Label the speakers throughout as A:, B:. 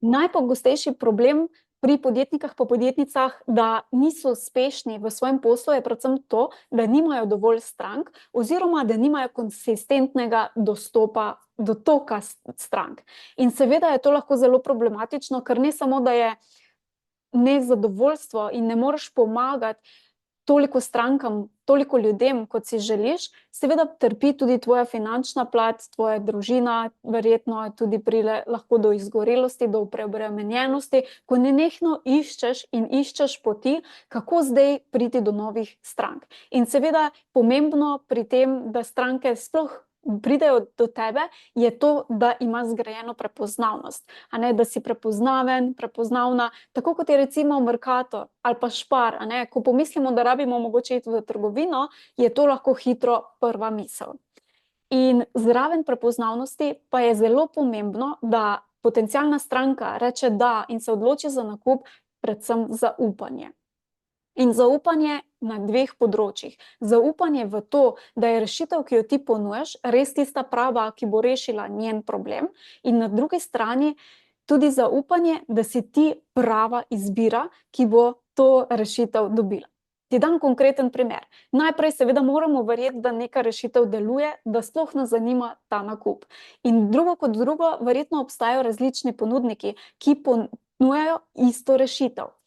A: Najpogostejši problem pri podjetnikah pa podjetnicah, da niso uspešni v svojem poslu, je predvsem to, da nimajo dovolj strank oziroma da nimajo konsistentnega dostopa do toka strank. In seveda je to lahko zelo problematično, ker ne samo, da je nezadovoljstvo in ne moreš pomagati toliko strankam, toliko ljudem, kot si želiš, seveda trpi tudi tvoja finančna plat, tvoja družina, verjetno tudi pride lahko do izgorelosti, do preobremenjenosti, ko nenehno iščeš poti, kako zdaj priti do novih strank. In seveda pomembno pri tem, da stranke sploh pridejo do tebe, je to, da ima zgrajeno prepoznavnost, a ne, da si prepoznaven, prepoznavna, tako kot je recimo Mercator ali pa Spar, a ne, ko pomislimo, da rabimo mogoče iti v trgovino, je to lahko hitro prva misel. In zraven prepoznavnosti pa je zelo pomembno, da potencialna stranka reče da in se odloči za nakup, predvsem zaupanje. In zaupanje na dveh področjih. Zaupanje v to, da je rešitev, ki jo ti ponujaš, res tista prava, ki bo rešila njen problem, in na drugi strani tudi zaupanje, da si ti prava izbira, ki bo to rešitev dobila. Ti dam konkreten primer. Najprej seveda moramo verjeti, da neka rešitev deluje, da sploh nas zanima ta nakup. In drugo kot drugo, verjetno obstajajo različni ponudniki, ki ponujajo isto rešitev.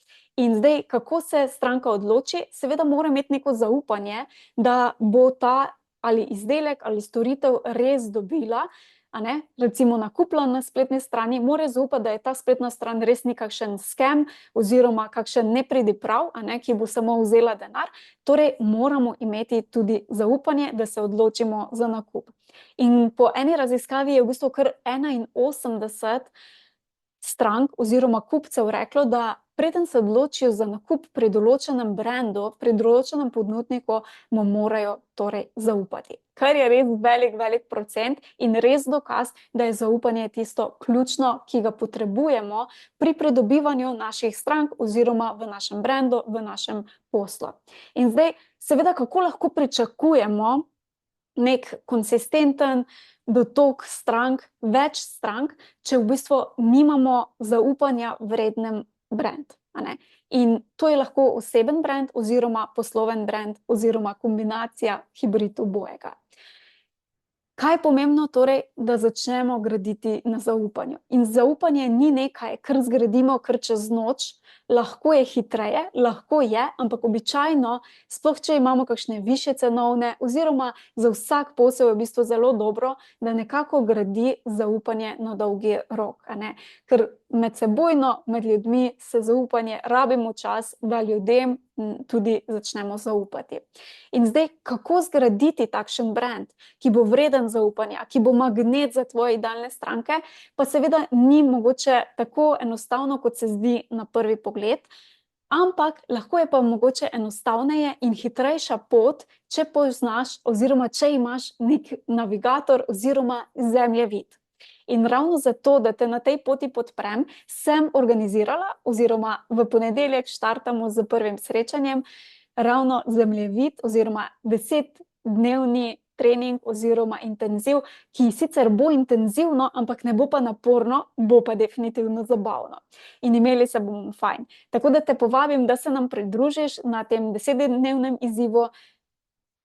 A: In zdaj, kako se stranka odloči, seveda mora imeti neko zaupanje, da bo ta ali izdelek ali storitev res dobila, a ne, recimo nakupila na spletni strani, mora zaupati, da je ta spletna stran res nekakšen scam oziroma kakšen nepridiprav, a ne, ki bo samo vzela denar. Torej, moramo imeti tudi zaupanje, da se odločimo za nakup. In po eni raziskavi je v bistvu kar 81 strank oziroma kupcev reklo, da preden se odločijo za nakup pri določenem brandu, pri določenem ponudniku, mu morajo torej zaupati. Kar je res velik procent in res dokaz, da je zaupanje tisto ključno, ki ga potrebujemo pri pridobivanju naših strank oziroma v našem brandu, v našem poslu. In zdaj, seveda, kako lahko pričakujemo nek konsistenten dotok strank, več strank, če v bistvu nimamo zaupanja vreden brand, a ne? In to je lahko oseben brand oziroma posloven brand oziroma kombinacija, hibrid obojega. Kaj je pomembno torej, da začnemo graditi na zaupanju? In zaupanje ni nekaj, kar zgradimo kar čez noč, lahko je hitreje, lahko je, ampak običajno, sploh če imamo kakšne višje cenovne oziroma za vsak posel je v bistvu zelo dobro, da nekako gradi zaupanje na dolgi rok, a ne? Ker medsebojno, med ljudmi se zaupanje, rabimo čas, da ljudem tudi začnemo zaupati. In zdaj, kako zgraditi takšen brand, ki bo vreden zaupanja, ki bo magnet za tvoje idealne stranke, pa seveda ni mogoče tako enostavno, kot se zdi na prvi pogled, ampak lahko je pa mogoče enostavneje in hitrejša pot, če poznaš oziroma če imaš nek navigator oziroma zemljevid. In ravno zato, da te na tej poti podprem, sem organizirala oziroma v ponedeljek štartamo z prvim srečanjem ravno zemljevid oziroma 10-dnevni trening oziroma intenziv, ki sicer bo intenzivno, ampak ne bo pa naporno, bo pa definitivno zabavno. In imeli se bomo fajn. Tako da te povabim, da se nam pridružiš na tem 10-dnevnem izzivu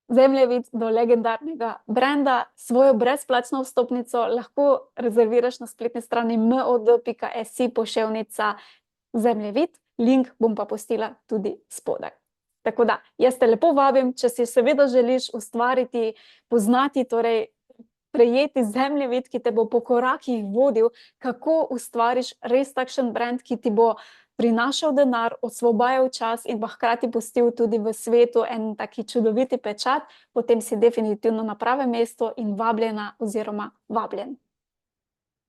A: Zemljevid do legendarnega branda. Svojo brezplačno vstopnico lahko rezerviraš na spletni strani mod.si/zemljevid, link bom pa pustila tudi spodaj. Tako da, jaz te lepo vabim, če si seveda želiš ustvariti, poznati, torej prejeti zemljevid, ki te bo po korakih vodil, kako ustvariš res takšen brand, ki ti bo prinašal denar, osvobajal čas in pa hkrati pustil tudi v svetu en taki čudoviti pečat, potem si definitivno na pravem mestu in vabljena oziroma vabljen.